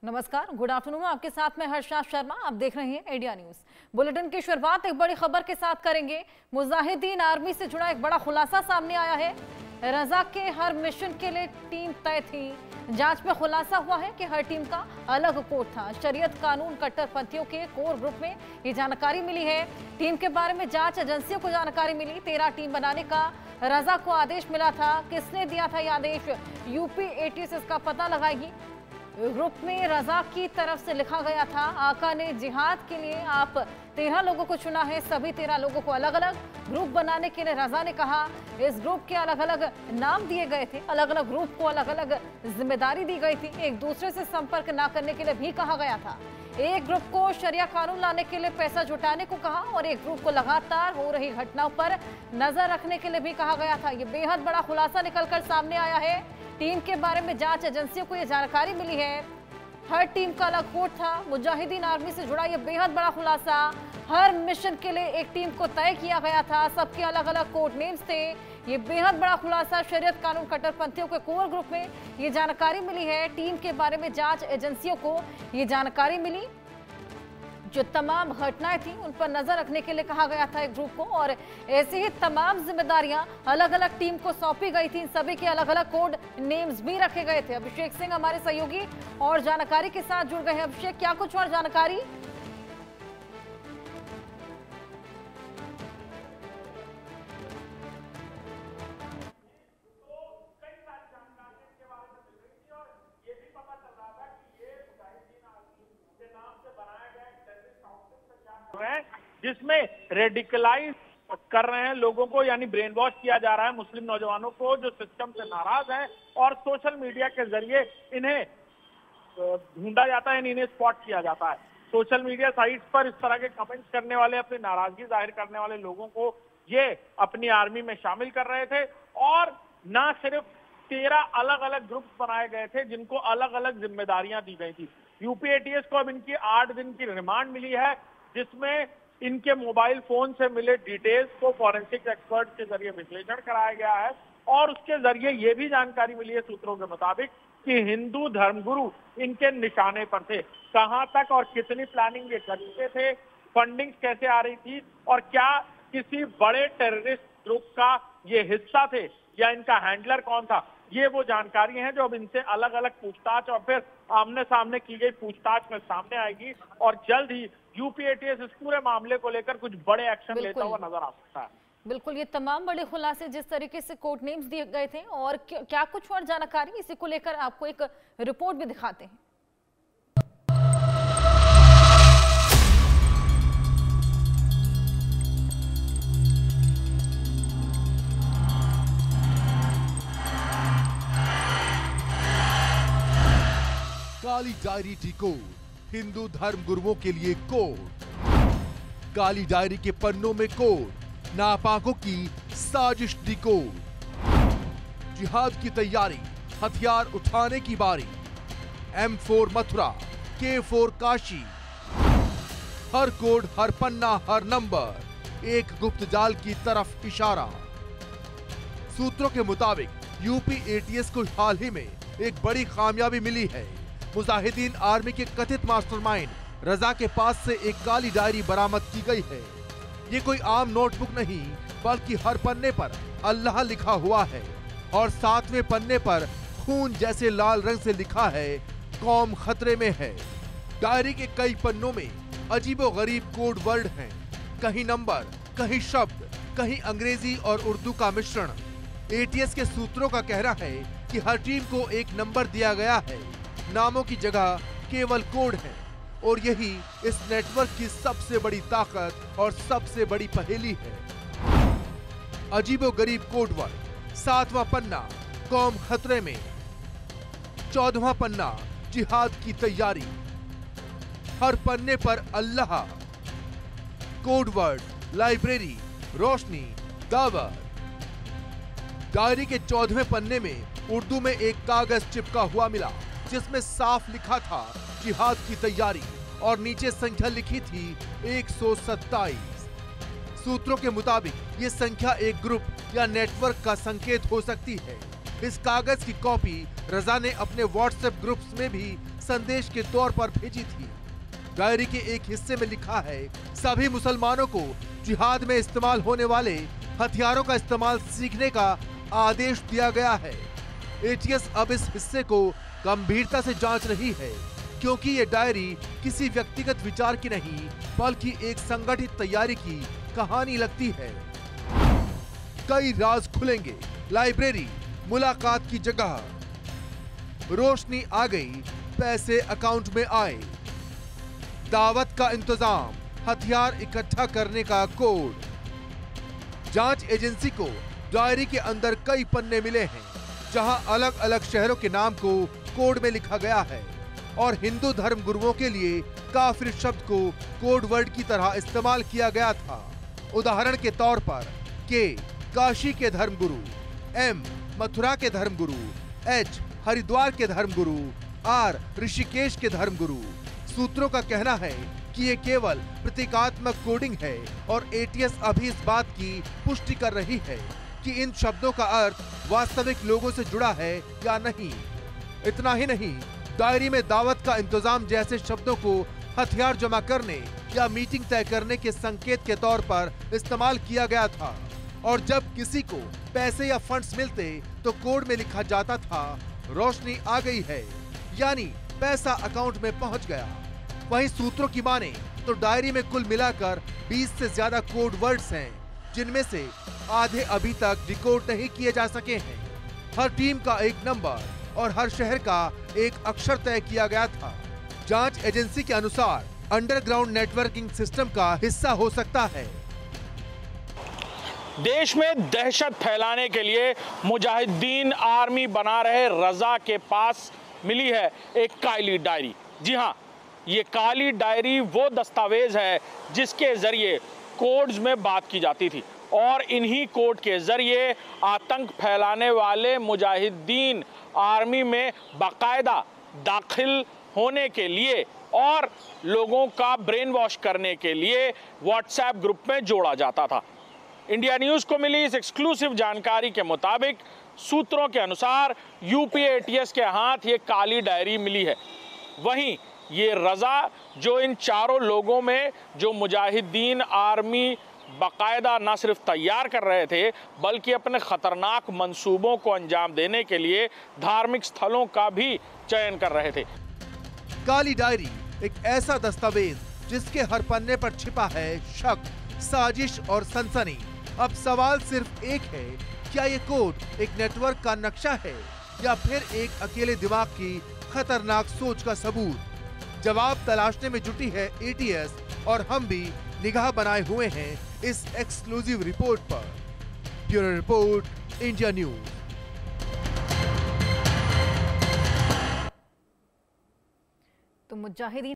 नमस्कार, good afternoon. आपके साथ में हर्षा शर्मा। आप देख रहे हैं इंडिया न्यूज। बुलेटिन की शुरुआत एक बड़ी खबर के साथ करेंगे। मुजाहिदीन आर्मी से जुड़ा एक बड़ा खुलासा सामने आया है। रजा के हर मिशन के लिए टीम तय थी। जांच में खुलासा हुआ है कि हर टीम का अलग कोड था। शरीयत कानून कट्टरपंथियों के कोर ग्रुप में ये जानकारी मिली है। टीम के बारे में जांच एजेंसियों को जानकारी मिली। 13 टीम बनाने का रजा को आदेश मिला था। किसने दिया था ये आदेश? यूपी एटीएस इसका पता लगाएगी। ग्रुप में रजा की तरफ से लिखा गया था, आका ने जिहाद के लिए आप 13 लोगों को चुना है। सभी 13 लोगों को अलग अलग ग्रुप बनाने के लिए रजा ने कहा। इस ग्रुप के अलग अलग नाम दिए गए थे। अलग अलग ग्रुप को अलग अलग जिम्मेदारी दी गई थी। एक दूसरे से संपर्क ना करने के लिए भी कहा गया था। एक ग्रुप को शरिया कानून लाने के लिए पैसा जुटाने को कहा और एक ग्रुप को लगातार हो रही घटनाओं पर नजर रखने के लिए भी कहा गया था। ये बेहद बड़ा खुलासा निकलकर सामने आया है। टीम के बारे में जांच एजेंसियों को यह जानकारी मिली है। हर टीम का अलग कोड था। मुजाहिदीन आर्मी से जुड़ा यह बेहद बड़ा खुलासा। हर मिशन के लिए एक टीम को तय किया गया था। सबके अलग अलग कोड नेम्स थे। ये बेहद बड़ा खुलासा। शरीयत कानून कट्टरपंथियों के कोर ग्रुप में ये जानकारी मिली है। टीम के बारे में जांच एजेंसियों को ये जानकारी मिली। जो तमाम घटनाएं थी उन पर नजर रखने के लिए कहा गया था एक ग्रुप को, और ऐसे ही तमाम जिम्मेदारियां अलग अलग टीम को सौंपी गई थी। सभी के अलग अलग कोड नेम्स भी रखे गए थे। अभिषेक सिंह हमारे सहयोगी और जानकारी के साथ जुड़ गए हैं। अभिषेक, क्या कुछ और जानकारी? जिसमें रेडिकलाइज कर रहे हैं लोगों को, यानी ब्रेन वॉश किया जा रहा है मुस्लिम नौजवानों को जो सिस्टम से नाराज हैं, और सोशल मीडिया के जरिए इन्हें ढूंढा जाता है, इन्हें स्पॉट किया जाता है। सोशल मीडिया साइट्स पर इस तरह के कमेंट्स करने वाले, अपनी नाराजगी जाहिर करने वाले लोगों को ये अपनी आर्मी में शामिल कर रहे थे। और ना सिर्फ 13 अलग अलग ग्रुप बनाए गए थे जिनको अलग अलग जिम्मेदारियां दी गई थी। यूपी एटीएस को अब इनकी 8 दिन की रिमांड मिली है, जिसमें इनके मोबाइल फोन से मिले डिटेल्स को फॉरेंसिक एक्सपर्ट के जरिए विश्लेषण कराया गया है। और उसके जरिए यह भी जानकारी मिली है सूत्रों के मुताबिक कि हिंदू धर्मगुरु इनके निशाने पर थे। कहां तक और कितनी प्लानिंग ये करते थे, फंडिंग कैसे आ रही थी, और क्या किसी बड़े टेररिस्ट ग्रुप का ये हिस्सा थे या इनका हैंडलर कौन था, ये वो जानकारी है जो अब इनसे अलग अलग पूछताछ और फिर आमने सामने की गई पूछताछ में सामने आएगी। और जल्द ही यूपी एटीएस इस पूरे मामले को लेकर कुछ बड़े एक्शन लेता हुआ नजर आ सकता है। बिल्कुल, ये तमाम बड़े खुलासे जिस तरीके से कोड नेम्स दिए गए थे, और क्या कुछ और जानकारी, इसी को लेकर आपको एक रिपोर्ट भी दिखाते हैं। काली डायरी डिकोड, हिंदू धर्म गुरुओं के लिए कोड। काली डायरी के पन्नों में कोड, नापाकों की साजिश डिकोड। जिहाद की तैयारी, हथियार उठाने की बारी। M4 Mathura, K4 Kashi. हर कोड, हर पन्ना, हर नंबर एक गुप्त जाल की तरफ इशारा। सूत्रों के मुताबिक यूपी एटीएस को हाल ही में एक बड़ी कामयाबी मिली है। मुजाहिदीन आर्मी के कथित मास्टरमाइंड रजा के पास से एक काली डायरी बरामद की गई है। ये कोई आम नोटबुक नहीं, बल्कि हर पन्ने पर अल्लाह लिखा हुआ है और 7वें पन्ने पर खून जैसे लाल रंग से लिखा है, कौम खतरे में है। डायरी के कई पन्नों में अजीबोगरीब कोड वर्ड हैं, कहीं नंबर, कहीं शब्द, कहीं अंग्रेजी और उर्दू का मिश्रण। एटीएस के सूत्रों का कहना है कि हर टीम को एक नंबर दिया गया है, नामों की जगह केवल कोड है। और यही इस नेटवर्क की सबसे बड़ी ताकत और सबसे बड़ी पहेली है। अजीबोगरीब कोड वर्ड। 7वां पन्ना, कौम खतरे में। 14वां पन्ना, जिहाद की तैयारी। हर पन्ने पर अल्लाह। कोड वर्ड, लाइब्रेरी, रोशनी, दावत। डायरी के 14वें पन्ने में उर्दू में एक कागज चिपका हुआ मिला, जिसमें साफ लिखा था जिहाद की तैयारी, और नीचे संख्या लिखी थी 127। सूत्रों के मुताबिक ये संख्या एक ग्रुप या नेटवर्क का संकेत हो सकती है। इस कागज की कॉपी रजा ने अपने व्हाट्सएप ग्रुप्स में भी संदेश के तौर पर भेजी थी। डायरी के एक हिस्से में लिखा है, सभी मुसलमानों को जिहाद में इस्तेमाल होने वाले हथियारों का इस्तेमाल सीखने का आदेश दिया गया है। एटीएस अब इस हिस्से को गंभीरता से जांच रही है, क्योंकि ये डायरी किसी व्यक्तिगत विचार की नहीं बल्कि एक संगठित तैयारी की कहानी लगती है। कई राज खुलेंगे, लाइब्रेरी मुलाकात की जगह, रोशनी आ गई, पैसे अकाउंट में आए, दावत का इंतजाम, हथियार इकट्ठा करने का कोड। जांच एजेंसी को डायरी के अंदर कई पन्ने मिले हैं, जहां अलग अलग शहरों के नाम को कोड में लिखा गया है और हिंदू धर्म गुरुओं के लिए काफिर शब्द को कोड वर्ड की तरह इस्तेमाल किया गया था। उदाहरण के तौर पर के काशी के धर्मगुरु, एम मथुरा के धर्मगुरु, एच हरिद्वार के धर्मगुरु, आर ऋषिकेश के धर्मगुरु। सूत्रों का कहना है कि ये केवल प्रतीकात्मक कोडिंग है और एटीएस अभी इस बात की पुष्टि कर रही है कि इन शब्दों का अर्थ वास्तविक लोगों से जुड़ा है या नहीं। इतना ही नहीं, डायरी में दावत का इंतजाम जैसे शब्दों को हथियार जमा करने या मीटिंग तय करने के संकेत के तौर पर इस्तेमाल किया गया था और जब किसी को पैसे या फंड्स मिलते तो कोड में लिखा जाता था, रोशनी आ गई है, यानी पैसा अकाउंट में पहुंच गया। वहीं सूत्रों की माने तो डायरी में कुल मिलाकर 20 से ज्यादा कोड वर्ड्स हैं, जिनमें से आधे अभी तक डिकोड नहीं किए जा सके हैं। हर टीम का एक नंबर और हर शहर का एक अक्षर तय किया गया था। जांच एजेंसी के अनुसार अंडरग्राउंड नेटवर्किंग सिस्टम का हिस्सा हो सकता है। देश में दहशत फैलाने के लिए मुजाहिदीन आर्मी बना रहे रजा के पास मिली है एक काली डायरी। जी हाँ, ये काली डायरी वो दस्तावेज है जिसके जरिए कोड्स में बात की जाती थी और इन्हीं कोड के जरिए आतंक फैलाने वाले मुजाहिदीन आर्मी में बाकायदा दाखिल होने के लिए और लोगों का ब्रेन वॉश करने के लिए व्हाट्सएप ग्रुप में जोड़ा जाता था। इंडिया न्यूज़ को मिली इस एक्सक्लूसिव जानकारी के मुताबिक सूत्रों के अनुसार यूपी एटीएस के हाथ ये काली डायरी मिली है। वहीं ये रजा जो इन चारों लोगों में जो मुजाहिदीन आर्मी बाकायदा न सिर्फ तैयार कर रहे थे बल्कि अपने खतरनाक मंसूबों को अंजाम देने के लिए धार्मिक स्थलों का भी चयन कर रहे थे। काली डायरी एक ऐसा दस्तावेज जिसके हर पन्ने पर छिपा है शक, साजिश और सनसनी। अब सवाल सिर्फ एक है, क्या ये कोड एक नेटवर्क का नक्शा है या फिर एक अकेले दिमाग की खतरनाक सोच का सबूत? जवाब तलाशने में जुटी है एटीएस और हम भी निगाह बनाए हुए हैं इस एक्सक्लूसिव रिपोर्ट पर। Bureau report, India news. तो मुजाहिदीन